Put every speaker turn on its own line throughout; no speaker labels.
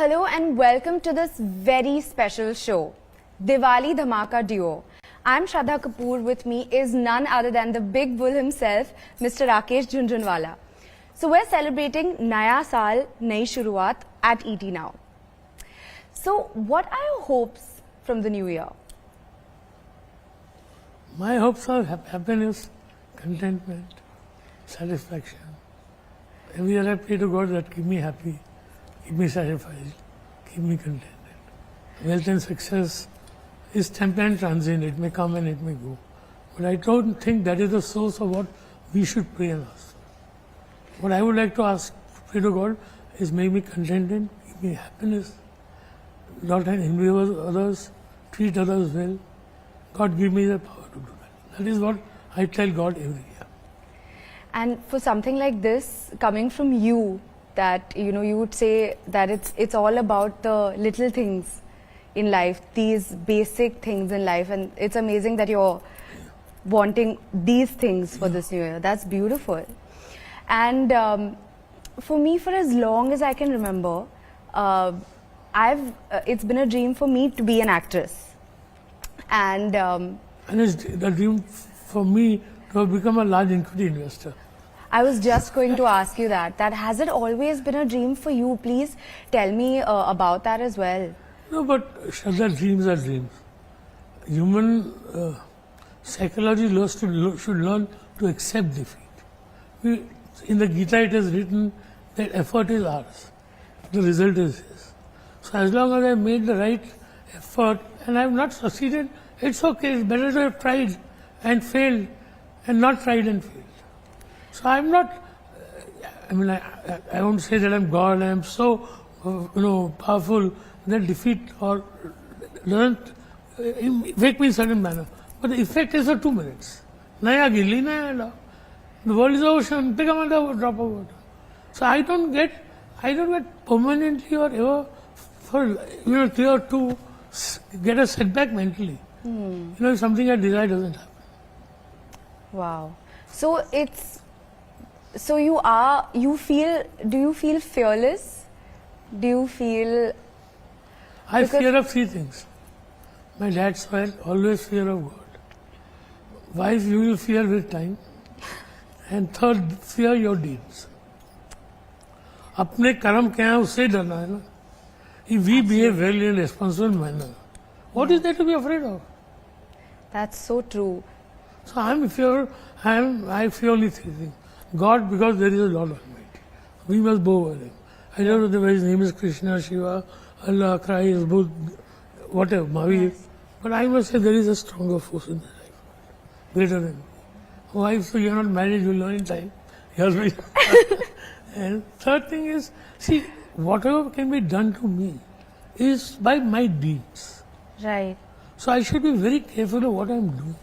Hello and welcome to this very special show, Diwali Dhamaka Duo. I'm Shraddha Kapoor. With me is none other than the big bull himself, Mr. Rakesh Jhunjhunwala. So we're celebrating Naya Saal, Nayi Shuruaat at ET now. So what are your hopes from the new year?
My hopes are happiness, contentment, satisfaction. Every year I pray to God that keep me happy, keep me satisfied, keep me contented. Wealth and success is temporary and transient. It may come and it may go. But I don't think that is the source of what we should pray and ask. What I would like to pray to God is make me contented, give me happiness, not envy others, treat others well. God give me the power to do that. That is what I tell God every year.
And for something like this, coming from you, that you would say that it's all about the little things in life, these basic things in life, and it's amazing that you're wanting these things for this new year. That's beautiful. And for me, for as long as I can remember, it's been a dream for me to be an actress. And
it's the dream for me to have become a large equity investor.
I was just going to ask you that has it always been a dream for you? Please tell me about that as well.
No, but Shraddha, dreams are dreams. Human psychology should learn to accept defeat. In the Gita it is written that effort is ours, the result is his. So as long as I made the right effort and I have not succeeded, it's okay. It's better to have tried and failed and not tried and failed. So I'm not, I won't say that I'm God, I am so, powerful that defeat or doesn't affect me in a certain manner. But the effect is for 2 minutes. Naya gilli, naya dog. The world is ocean, pick up another drop of water. So I don't get permanently or ever for, 3 or 2 get a setback mentally. Something I desire doesn't happen.
Wow. So do you feel fearless? Do you feel...
I fear of 3 things. My dad said, always fear of God. Wife, you will fear with time. And third, fear your deeds. अपने कर्म क्या है उससे डरना है ना. If we behave well in a responsible manner, what is there to be afraid of?
That's so true.
So I fear only 3 things. God, because there is a Lord Almighty. We must bow over him. I don't know whether his name is Krishna, Shiva, Allah, Christ, Buddha, whatever, Mahavir. Yes. But I must say there is a stronger force in the life, greater than me. Wife, so you are not married, you will learn in time. And third thing is, see, whatever can be done to me is by my deeds.
Right.
So I should be very careful of what I am doing.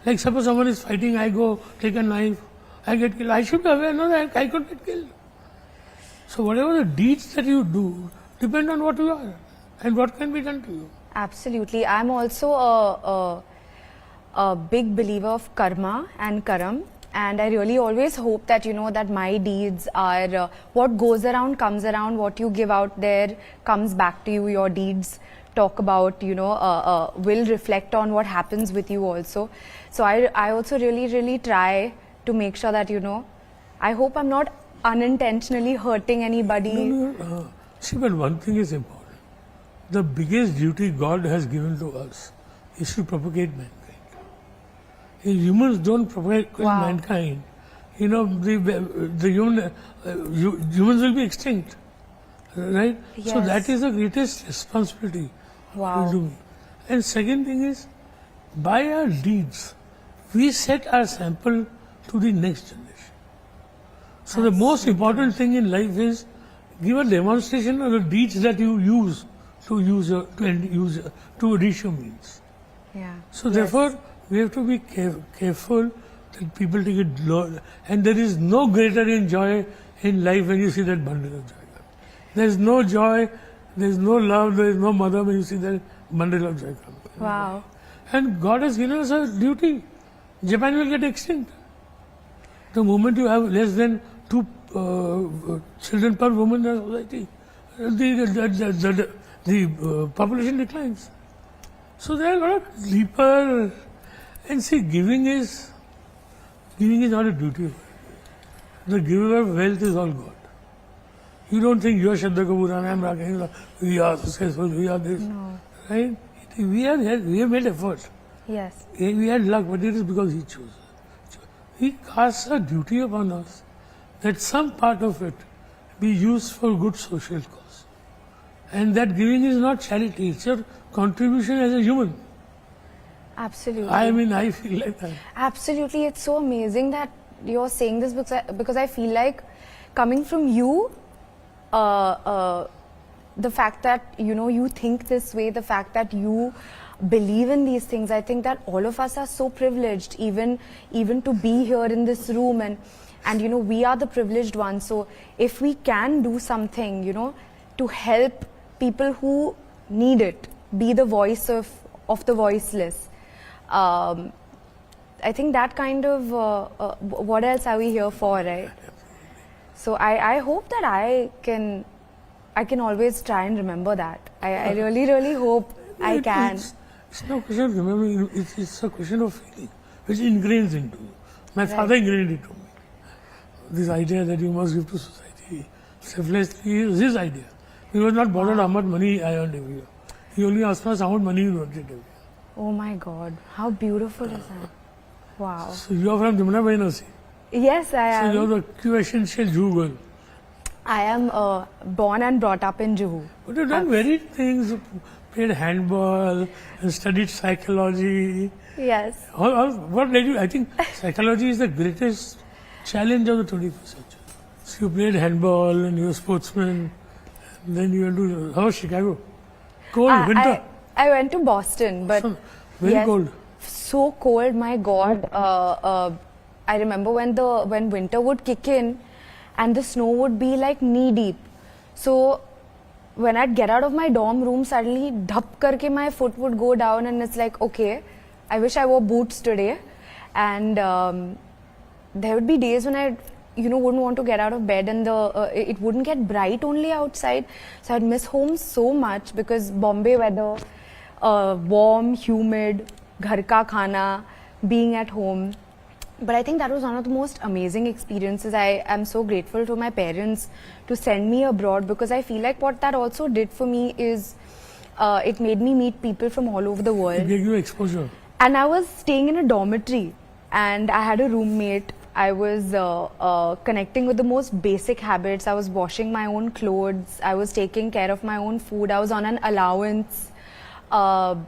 Like suppose someone is fighting, I go take a knife, I get killed. I should be aware, no, I could get killed. So whatever the deeds that you do depend on what you are and what can be done to you.
Absolutely. I'm also a big believer of karma and karam. And I really always hope that, that my deeds are, what goes around comes around, what you give out there comes back to you, your deeds talk about, will reflect on what happens with you also. So I also really try to make sure that, I hope I'm not unintentionally hurting anybody.
No. See, but one thing is important. The biggest duty God has given to us is to propagate mankind. If humans don't propagate mankind, the humans will be extinct, right?
Yes.
So that is the greatest responsibility to do. And second thing is, by our deeds, we set our sample to the next generation. So the most important thing in life is give a demonstration of the deeds that you use to reach your means.
Yeah.
So therefore, we have to be careful that people take it low. And there is no greater joy in life when you see that bundle of joy. There is no joy, there is no love, there is no mother when you see that bundle of joy.
Wow.
And God has given us a duty. Japan will get extinct. The moment you have less than 2 children per woman in the society, the population declines. So they are a lot deeper. And see, giving is not a duty. The giver of wealth is all God. You don't think you are Shraddha Kapoor and I am Rakesh, we are successful, we are this.
No.
Right? We have made effort.
Yes.
We had luck, but it is because He chose. He casts a duty upon us that some part of it be used for good social cause. And that giving is not charity, it's your contribution as a human.
Absolutely.
I feel like that.
Absolutely. It's so amazing that you're saying this because I feel like coming from you, the fact that, you think this way, the fact that you believe in these things, I think that all of us are so privileged, even to be here in this room, and we are the privileged ones. So if we can do something, to help people who need it, be the voice of the voiceless, I think that kind of, what else are we here for, right? So I hope that I can always try and remember that. I really, really hope I can.
It's not a question of remembering, it's a question of feeling, which ingrains into you. My father ingrained it to me. This idea that you must give to society selflessly is his idea. He was not bothered how much money I earned every year. He only asked us how much money you wanted every year.
Oh my God, how beautiful is that? Wow.
So you are from Jamuna Varanasi.
Yes, I am.
So you are the quintessential Jew girl.
I am born and brought up in Juhu.
But you've done varied things, played handball, and studied psychology.
Yes.
What led you? I think psychology is the greatest challenge of the 21st century. So you played handball and you were a sportsman. And then you went to, how was Chicago? Cold, winter.
I went to Boston, but
Very
yes,
cold.
so cold, my God. I remember when winter would kick in and the snow would be like knee deep. So when I'd get out of my dorm room, suddenly dhap karke my foot would go down and it's like, okay, I wish I wore boots today. And there would be days when I wouldn't want to get out of bed and it wouldn't get bright only outside. So I'd miss home so much because Bombay weather, warm, humid, ghar ka khana, being at home. But I think that was one of the most amazing experiences. I am so grateful to my parents to send me abroad because I feel like what that also did for me is it made me meet people from all over the world.
It gave you exposure.
And I was staying in a dormitory and I had a roommate. I was connecting with the most basic habits. I was washing my own clothes. I was taking care of my own food. I was on an allowance, a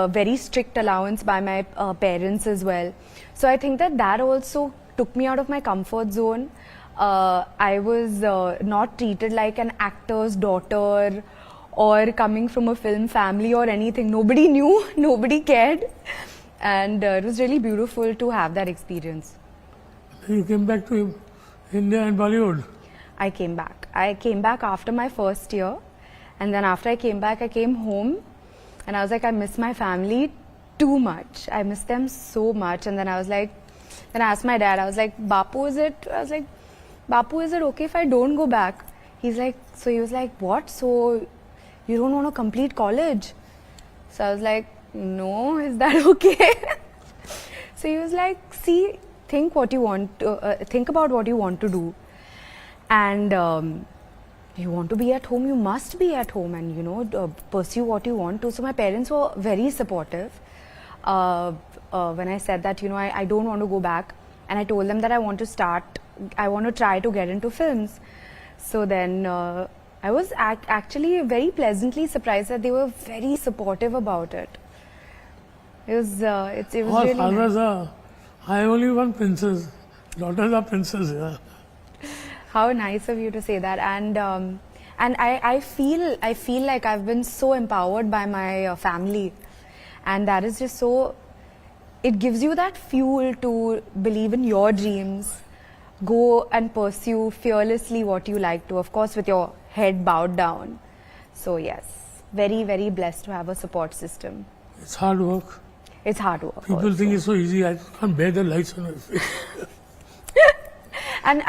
very strict allowance by my parents as well. So I think that also took me out of my comfort zone. I was not treated like an actor's daughter or coming from a film family or anything. Nobody knew, nobody cared. And it was really beautiful to have that experience.
You came back to India and Bollywood.
I came back. I came back after my first year. And then after I came back, I came home. And I was like, I miss my family too much. I miss them so much. And then I was like, then I asked my dad, I was like, Bapu, is it okay if I don't go back? He was like, what? So you don't want to complete college? So I was like, no, is that okay? So he was like, see, think about what you want to do. And you want to be at home, you must be at home and, pursue what you want to. So my parents were very supportive. When I said that, I don't want to go back, and I told them that I want to try to get into films. So then I was actually very pleasantly surprised that they were very supportive about it. It was
All
really
fathers
nice.
are, I have only one princess, daughters are princesses. Yeah.
How nice of you to say that. And I feel like I've been so empowered by my family. And that is just so, it gives you that fuel to believe in your dreams, go and pursue fearlessly what you like to, of course with your head bowed down. So yes, very, very blessed to have a support system.
It's hard work.
It's hard work.
People think it's so easy, I can't bear the lights on my face.
And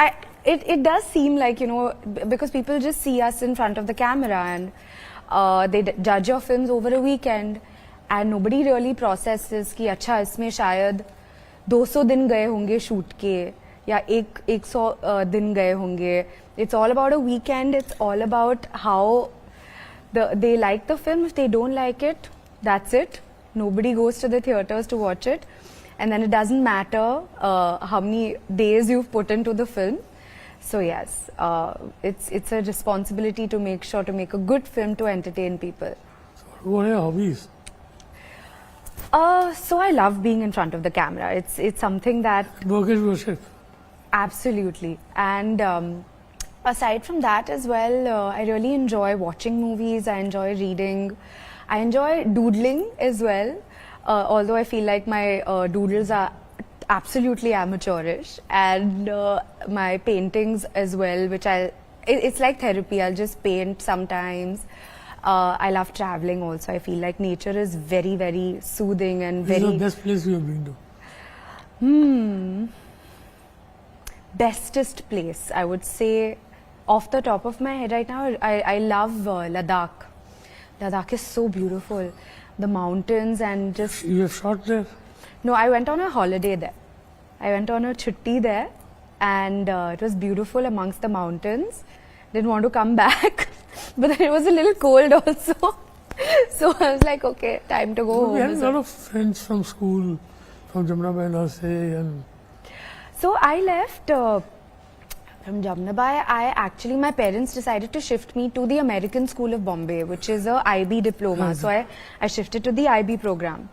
it does seem like, you know, because people just see us in front of the camera and they judge your films over a weekend and nobody really processes कि अच्छा इसमें शायद 200 दिन गए होंगे shoot के या 100 दिन गए होंगे. It's all about a weekend. It's all about how they like the film. If they don't like it, that's it. Nobody goes to the theaters to watch it. And then it doesn't matter how many days you've put into the film. So yes, it's a responsibility to make sure to make a good film to entertain people.
So what are your hobbies?
So I love being in front of the camera. It's something that
Work is worship.
absolutely. And aside from that as well, I really enjoy watching movies. I enjoy reading. I enjoy doodling as well. Although I feel like my doodles are absolutely amateurish, and my paintings as well, which it's like therapy. I'll just paint sometimes. I love traveling also. I feel like nature is very, very soothing and
This is
very
the best place you have been to.
bestest place. I would say, off the top of my head right now, I love Ladakh. Ladakh is so beautiful. The mountains and just...
You have shot there?
No, I went on a holiday there. I went on a chutti there and it was beautiful amongst the mountains. Didn't want to come back, but then it was a little cold also. So I was like, okay, time to go
We
home.
had a lot of friends from school, from Jamnabai, Narseh, and
So I left from Jamnabai. My parents decided to shift me to the American School of Bombay, which is a IB diploma. So I shifted to the IB program.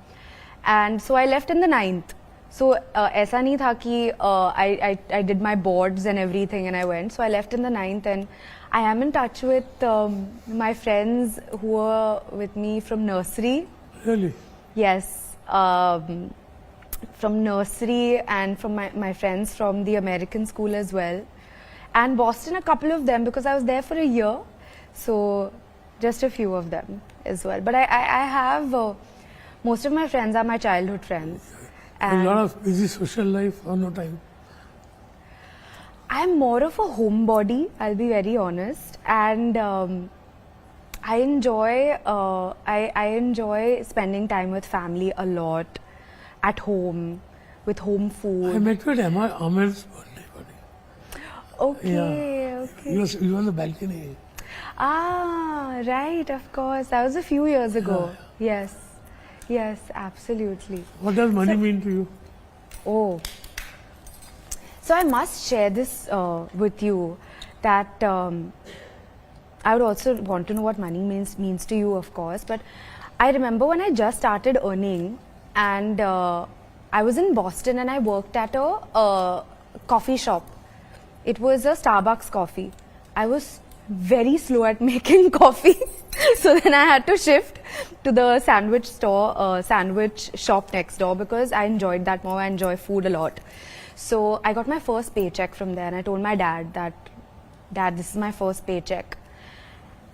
And so I left in the 9th. So ऐसा नहीं था कि I did my boards and everything and I went. So I left in the 9th and I am in touch with my friends who were with me from nursery.
really?
Yes. From nursery and from my friends from the American school as well. And Boston, a couple of them, because I was there for a year. So just a few of them as well. But I have, most of my friends are my childhood friends.
A lot of busy social life or no time?
I'm more of a homebody, I'll be very honest. And I enjoy spending time with family a lot, at home, with home
I
food.
met you at Amir's birthday party.
Okay, okay.
You were on the balcony.
Ah, right, of course. That was a few years ago. Yes, yes, absolutely.
What does money mean to you?
Oh. So I must share this with you that I would also want to know what money means to you, of course. But I remember when I just started earning and I was in Boston and I worked at a coffee shop. It was a Starbucks coffee. I was very slow at making coffee. So then I had to shift to the sandwich store, sandwich shop next door because I enjoyed that more. I enjoy food a lot. So I got my first paycheck from there and I told my dad that, Dad, this is my first paycheck.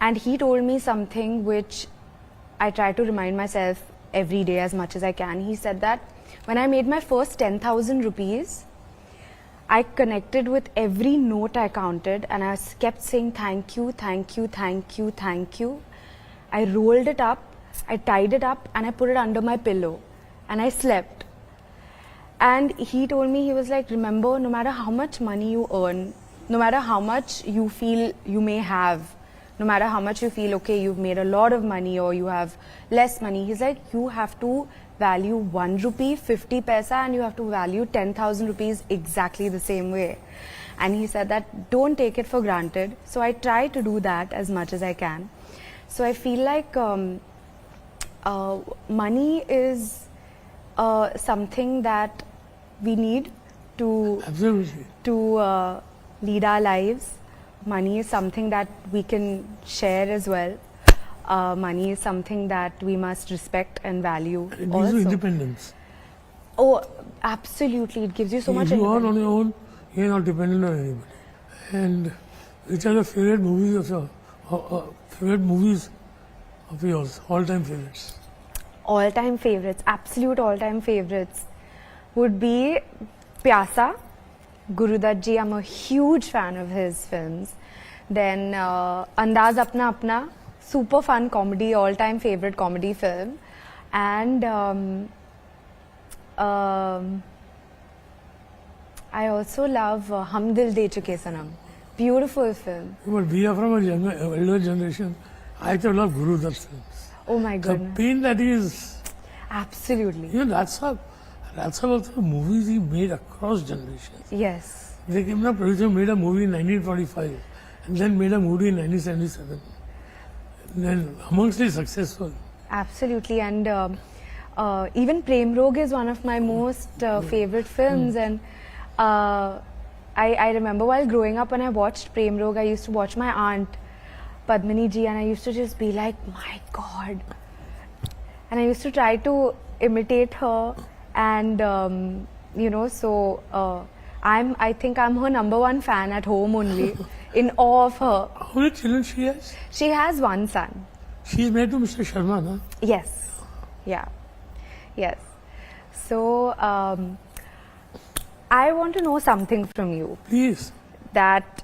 And he told me something which I try to remind myself every day as much as I can. He said that when I made my first 10,000 rupees, I connected with every note I counted and I kept saying thank you, thank you, thank you, thank you. I rolled it up, I tied it up and I put it under my pillow and I slept. And he told me, he was like, remember, no matter how much money you earn, no matter how much you feel you may have, no matter how much you feel, okay, you've made a lot of money or you have less money, he's like, you have to value 1 rupee, 50 paisa, and you have to value 10,000 rupees exactly the same way. And he said that don't take it for granted. So I try to do that as much as I can. So I feel like money is something that we need to
Absolutely.
Lead our lives. Money is something that we can share as well. Money is something that we must respect and value.
It gives
also.
you independence.
Oh, absolutely! It gives you so much.
If you are on
independence.
your own, you are not dependent on anybody. And which are the favorite movies of yours? All-time favorites.
All-time favorites, absolute all-time favorites would be Pyasa, Guru Dutt ji, I'm a huge fan of his films. Then Andaz Apna Apna, super fun comedy, all-time favorite comedy film. And I also love Hum Dil De Chuke Sanam. Beautiful film.
But we are from a younger, elder generation. I just love Guru Dutt films.
Oh my
The
goodness.
pain that is,
Absolutely.
you know, that's also movies he made across generations.
Yes.
The Kimna producer made a movie in 1945 and then made a movie in 1977. And then amongstly successful.
Absolutely. And even Prem Rog is one of my most favorite films. And I remember while growing up when I watched Prem Rog, I used to watch my aunt Padmini ji and I used to just be like, my God. And I used to try to imitate her. And, you know, so I think I'm her number one fan at home only, in awe of her.
How many children she has?
She has one son.
She is married to Mr. Sharma, no?
Yes. Yeah. Yes. So, I want to know something from you.
Please.
That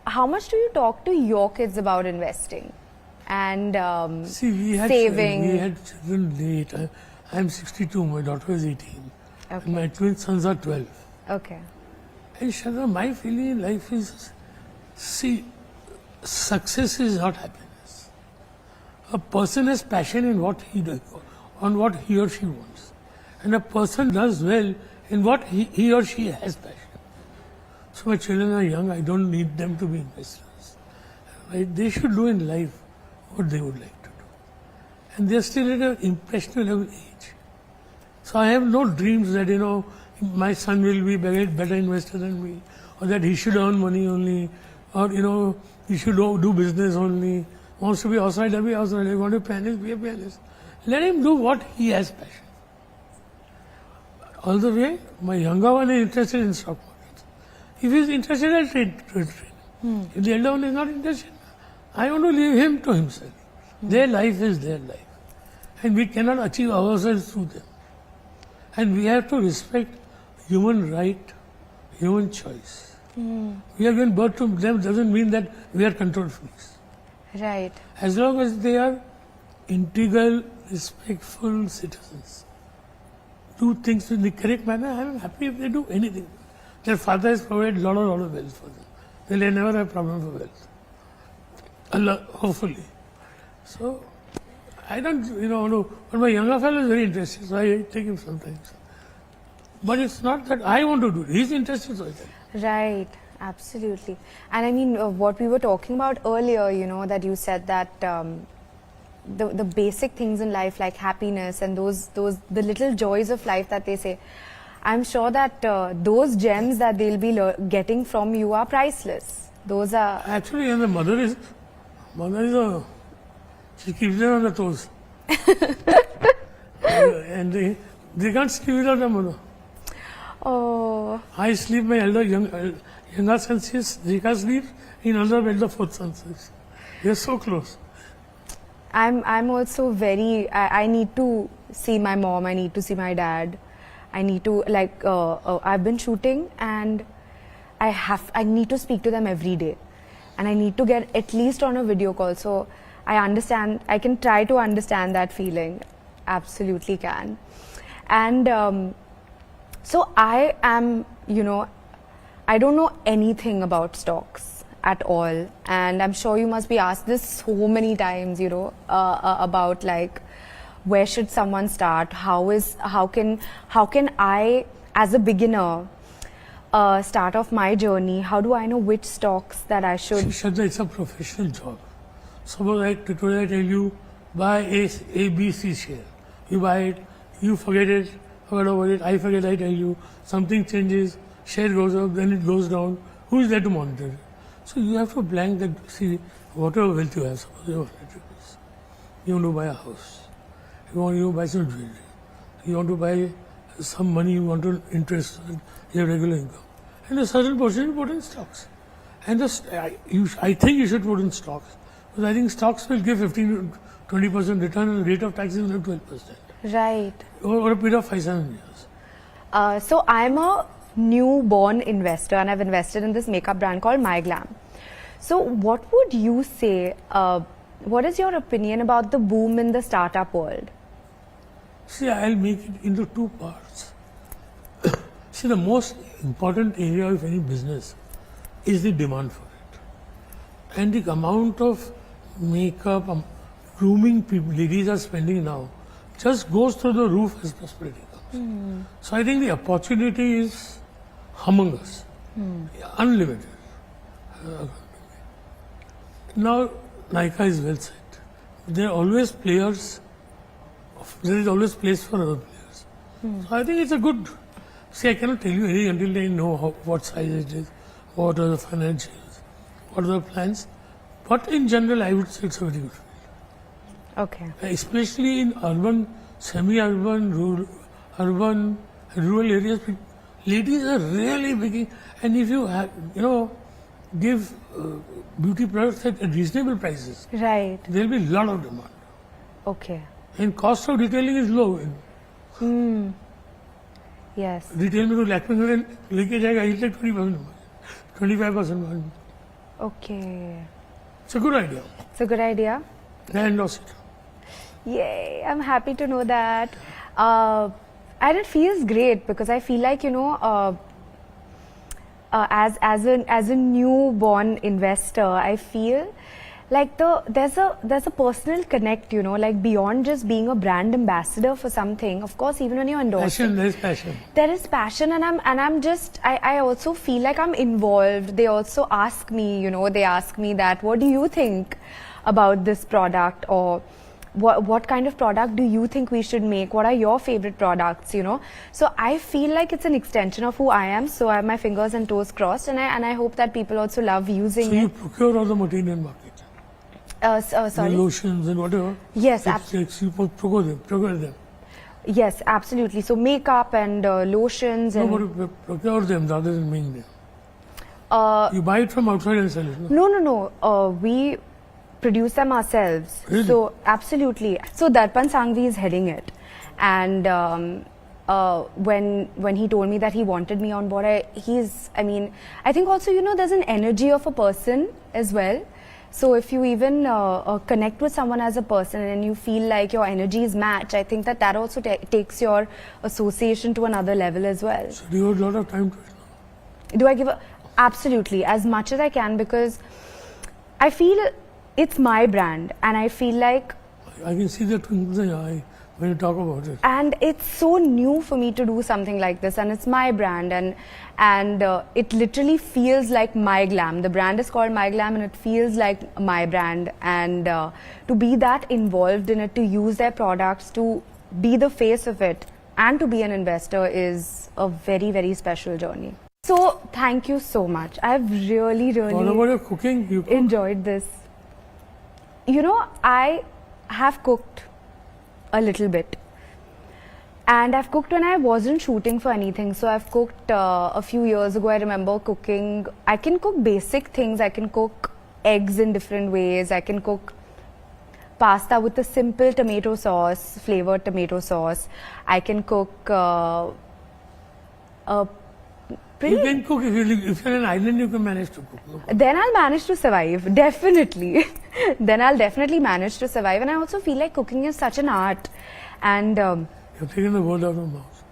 how much do you talk to your kids about investing and
See, we had
saving?
children late. I'm 62, my daughter is 18.
Okay.
And my twin sons are 12.
Okay.
And Shraddha, my feeling in life is, see, success is not happiness. A person has passion in what he does, on what he or she wants. And a person does well in what he or she has passion. So my children are young, I don't need them to be investors. They should do in life what they would like to do. And they're still at an impressionable age. So I have no dreams that, you know, my son will be better investor than me, or that he should earn money only, or, you know, he should do business only. Wants to be outside, be outside. He wants to be a pianist, be a pianist. Let him do what he has passion. All the way, my younger one is interested in stock market. If he is interested, I'll trade. If the elder one is not interested, I want to leave him to himself. Their life is their life. And we cannot achieve ourselves through them. And we have to respect human right, human choice. We are given birth to them doesn't mean that we are control freaks.
Right.
As long as they are integral, respectful citizens, do things in the correct manner, I am happy if they do anything. Their father has provided a lot of wealth for them. They'll never have problem for wealth. Allah, hopefully. So, I don't, you know, but my younger fellow is very interested, so I take him sometimes. But it's not that I want to do it. He's interested, so I take him.
Right, absolutely. And I mean, what we were talking about earlier, you know, that you said that the basic things in life like happiness and the little joys of life that they say, I'm sure that those gems that they'll be getting from you are priceless. Those are...
Actually, and the mother is she keeps them on the toes. And they can't sleep without the mother.
Oh,
I sleep, my younger son says, Zika sleeps, in another bed the fourth son says. We are so close.
I'm also very, I need to see my mom, I need to see my dad. I need to, like, I've been shooting and I need to speak to them every day. And I need to get at least on a video call. So I understand, I can try to understand that feeling. Absolutely can. And so I am, you know, I don't know anything about stocks at all. And I'm sure you must be asked this so many times, you know, about like, where should someone start? How can I, as a beginner, start off my journey? How do I know which stocks that I should?
Shraddha, it's a professional job. Suppose today I tell you, buy ABC share. You buy it, you forget it, forget about it, I forget, I tell you, something changes, share goes up, then it goes down. Who is there to monitor it? So you have to blank that, see, whatever wealth you have, suppose you have 100 rupees. You want to buy a house. You want to buy some jewelry. You want to buy some money, you want to interest, you have regular income. And a certain portion you put in stocks. And I think you should put in stocks. Because I think stocks will give 15 to 20% return and the rate of tax is 12%.
Right.
Over a period of 5-7 years.
So I'm a newborn investor, and I've invested in this makeup brand called MyGlam. So, what would you say? What is your opinion about the boom in the startup world?
See, I'll make it into two parts. See, the most important area of any business is the demand for it. And the amount of makeup, grooming people, ladies are spending now just goes through the roof as prosperity comes. So I think the opportunity is humongous, unlimited. Now, Nykaa is well set. There are always players, there is always place for other players. So I think it's a good, see, I cannot tell you anything until I know what size it is, what are the financials, what are the plans. But in general, I would say it's a very good field.
Okay.
Especially in urban, semi-urban, rural areas, ladies are really making, and if you have, give beauty products at reasonable prices,
Right.
there will be a lot of demand.
Okay.
And cost of retailing is low.
Yes.
Retail में तो Lakme में लेके जाएगा, he'll take 25% margin.
Okay.
It's a good idea.
It's a good idea.
I endorse it.
Yay, I'm happy to know that. And it feels great because I feel like, as a newborn investor, I feel like there's a personal connect, like beyond just being a brand ambassador for something. Of course, even when you're endorsing,
Passion, there is passion.
there is passion, and I also feel like I'm involved. They also ask me, they ask me that, what do you think about this product, or what kind of product do you think we should make? What are your favorite products, So I feel like it's an extension of who I am. So I have my fingers and toes crossed, and I hope that people also love using
So you
it.
procure all the material in market.
Sorry.
The lotions and whatever.
Yes,
You procure them.
Yes, absolutely. So makeup and lotions and
Nobody procure them rather than making them. You buy it from outside and sell it. No?
no. We produce them ourselves.
Really?
So absolutely. So Darpan Sangvi is heading it, and when he told me that he wanted me on board, I think also there's an energy of a person as well. So if you even connect with someone as a person and you feel like your energies match, I think that also takes your association to another level as well.
So do you have a lot of time to it now?
Do I give absolutely as much as I can, because I feel it's my brand, and I feel like,
I can see the twinkles in your eye when you talk about it.
and it's so new for me to do something like this, and it's my brand, and it literally feels like MyGlam. The brand is called MyGlam, and it feels like my brand, and to be that involved in it, to use their products, to be the face of it, and to be an investor is a very, very special journey. So thank you so much. I've really
What about your cooking? You cook?
enjoyed this. I have cooked a little bit, and I've cooked when I wasn't shooting for anything. So I've cooked a few years ago. I remember cooking. I can cook basic things. I can cook eggs in different ways. I can cook pasta with a simple tomato sauce, flavored tomato sauce. I can cook
You can cook. If you're on an island, you can manage to cook. No problem.
Then I'll manage to survive, definitely. Then I'll definitely manage to survive. And I also feel like cooking is such an art. And
You're taking the word out of my mouth.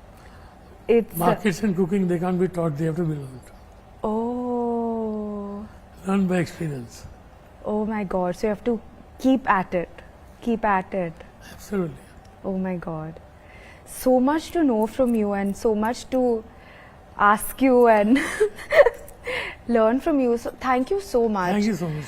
it's...
Markets and cooking, they can't be taught, they have to be learned.
Oh,
Learned by experience.
oh my God. So you have to keep at it. Keep at it.
Absolutely.
Oh my God. So much to know from you, and so much to ask you and learn from you. So thank you so much.
Thank you so much.